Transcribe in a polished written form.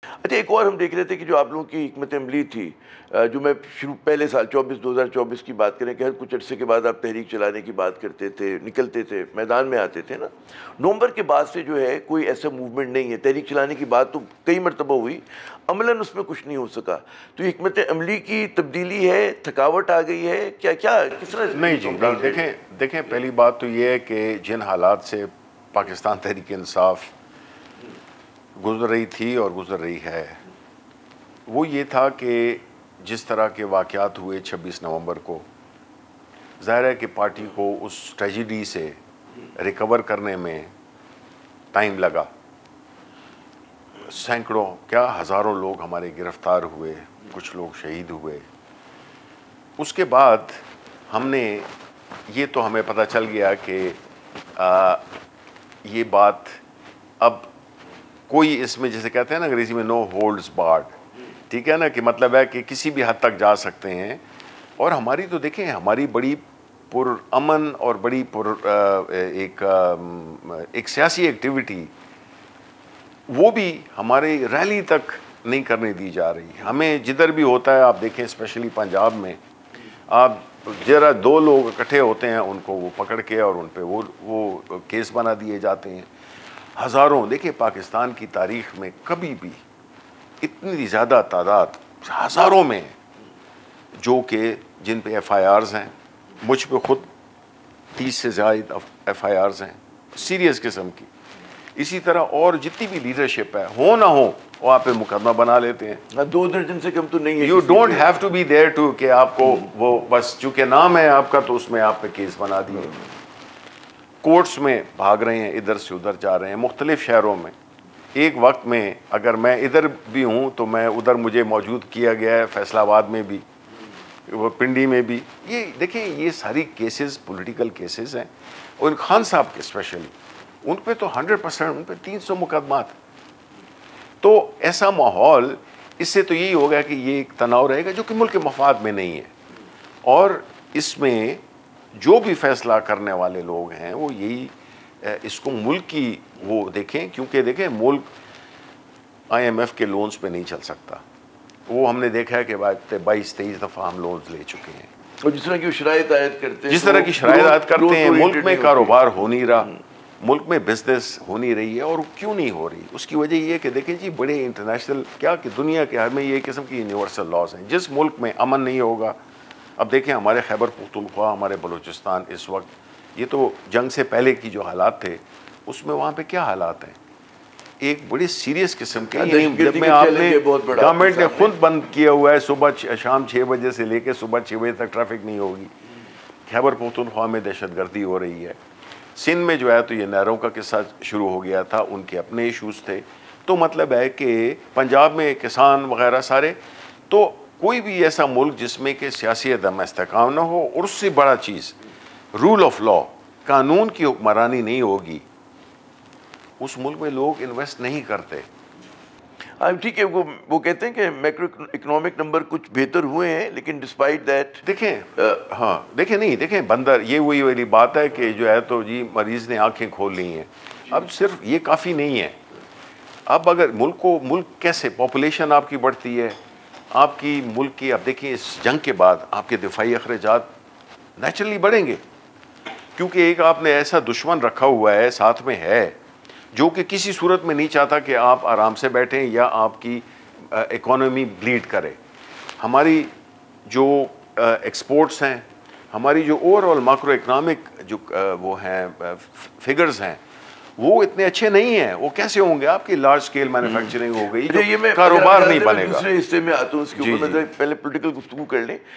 अच्छा, एक और हम देख रहे थे कि जो आप लोगों की हिकमत अमली थी, जो मैं शुरू पहले साल 2024 की बात करें कि हर कुछ अरसे के बाद आप तहरीक चलाने की बात करते थे, निकलते थे, मैदान में आते थे ना। नवंबर के बाद से जो है कोई ऐसा मूवमेंट नहीं है। तहरीक चलाने की बात तो कई मरतबा हुई, अमलन उसमें कुछ नहीं हो सका। तो ये हिकमत अमली की तब्दीली है, थकावट आ गई है, क्या क्या किस तरह नहीं जी, नहीं। देखें पहली बात तो ये है कि जिन हालात से पाकिस्तान तहरीक इंसाफ गुजर रही थी और गुजर रही है, वो ये था कि जिस तरह के वाक़यात हुए 26 नवंबर को, ज़ाहिर है कि पार्टी को उस ट्रेजिडी से रिकवर करने में टाइम लगा। सैकड़ों क्या हज़ारों लोग हमारे गिरफ्तार हुए, कुछ लोग शहीद हुए। उसके बाद हमने ये तो हमें पता चल गया कि ये बात अब कोई इसमें, जैसे कहते हैं ना अंग्रेज़ी में, नो होल्ड्स बार्ड, ठीक है ना, कि मतलब है कि किसी भी हद तक जा सकते हैं। और हमारी तो देखें, हमारी बड़ी पुरअमन और बड़ी एक सियासी एक्टिविटी, वो भी हमारे रैली तक नहीं करने दी जा रही। हमें जिधर भी होता है, आप देखें स्पेशली पंजाब में, आप जरा दो लोग इकट्ठे होते हैं, उनको वो पकड़ के और उन पे वो केस बना दिए जाते हैं। हज़ारों, देखिए पाकिस्तान की तारीख में कभी भी इतनी ज़्यादा तादाद हज़ारों में जो कि जिन पे FIRs हैं, मुझ पे ख़ुद 30 से ज़्यादा FIRs हैं सीरियस किस्म की। इसी तरह और जितनी भी लीडरशिप है, हो ना हो, वो आप पे मुकदमा बना लेते हैं। 2 दर्जन से कम तो नहीं है। You don't have to be there too कि आपको वो बस चूंकि नाम है आपका तो उसमें आप पे केस बना दिए। कोर्ट्स में भाग रहे हैं, इधर से उधर जा रहे हैं, मुख्तलिफ शहरों में। एक वक्त में अगर मैं इधर भी हूँ तो मैं उधर मुझे मौजूद किया गया है, फैसलाबाद में भी, वो पिंडी में भी। ये देखें, ये सारी केसेस पॉलिटिकल केसेस हैं। और खान साहब के स्पेशली, उन पे तो 100%, उन पे 300 मुकदमात। तो ऐसा माहौल, इससे तो यही होगा कि ये एक तनाव रहेगा जो कि मुल्क के मफाद में नहीं है। और इसमें जो भी फैसला करने वाले लोग हैं वो यही इसको मुल्क की वो देखें, क्योंकि देखें मुल्क IMF के लोन्स पे नहीं चल सकता। वो हमने देखा है कि 22-23 दफ़ा हम लोन्स ले चुके हैं। और जिस तरह की शराइत आयत करते हैं, जिस तरह की शराइत आयत करते हैं, मुल्क में कारोबार हो नहीं रहा, मुल्क में बिजनेस हो नहीं रही है। और क्यों नहीं हो रही, उसकी वजह ये है कि देखें जी, बड़े इंटरनेशनल क्या कि दुनिया के हर में ये किस्म की यूनिवर्सल लॉज हैं। जिस मुल्क में अमन नहीं होगा, अब देखें हमारे खैबर पख्तूनख्वा, हमारे बलूचिस्तान, इस वक्त, ये तो जंग से पहले की जो हालात थे, उसमें वहाँ पे क्या हालात हैं, एक बड़ी सीरियस किस्म के। जब में आपने गवर्नमेंट ने खुद बंद किया हुआ है, सुबह शाम 6 बजे से लेकर सुबह 6 बजे तक ट्रैफिक नहीं होगी। खैबर पख्तूनख्वा में दहशतगर्दी हो रही है। सिंध में जो है तो ये नहरों का किस्सा शुरू हो गया था, उनके अपने इशूज़ थे। तो मतलब है कि पंजाब में किसान वगैरह सारे, तो कोई भी ऐसा मुल्क जिसमें कि सियासी अदम इस्तेहकाम ना हो, और उससे बड़ा चीज़ रूल ऑफ लॉ, कानून की हुक्मरानी नहीं होगी, उस मुल्क में लोग इन्वेस्ट नहीं करते। ठीक है, वो कहते हैं कि मैक्रो इकोनॉमिक नंबर कुछ बेहतर हुए हैं, लेकिन डिस्पाइट दैट देखें, हाँ देखें, नहीं देखें, बंदर ये वही वाली बात है कि जो है तो जी मरीज़ ने आंखें खोल ली हैं। अब सिर्फ ये काफ़ी नहीं है। अब अगर मुल्क कैसे पॉपुलेशन आपकी बढ़ती है, आपकी मुल्क की, अब देखिए इस जंग के बाद आपके दिफाई अखराजात नेचुरली बढ़ेंगे, क्योंकि एक आपने ऐसा दुश्मन रखा हुआ है, साथ में है, जो कि किसी सूरत में नहीं चाहता कि आप आराम से बैठें या आपकी इकोनॉमी ब्लीड करे। हमारी जो एक्सपोर्ट्स हैं, हमारी जो ओवरऑल माक्रो इकनॉमिक जो वो हैं फिगर्स हैं, वो इतने अच्छे नहीं हैं। वो कैसे होंगे, आपकी लार्ज स्केल मैन्युफैक्चरिंग हो गई, ये मैं कारोबार नहीं बनेगा। दूसरे हिस्से में आता हूँ, उसके ऊपर पहले पॉलिटिकल गुफ्तगू कर लें।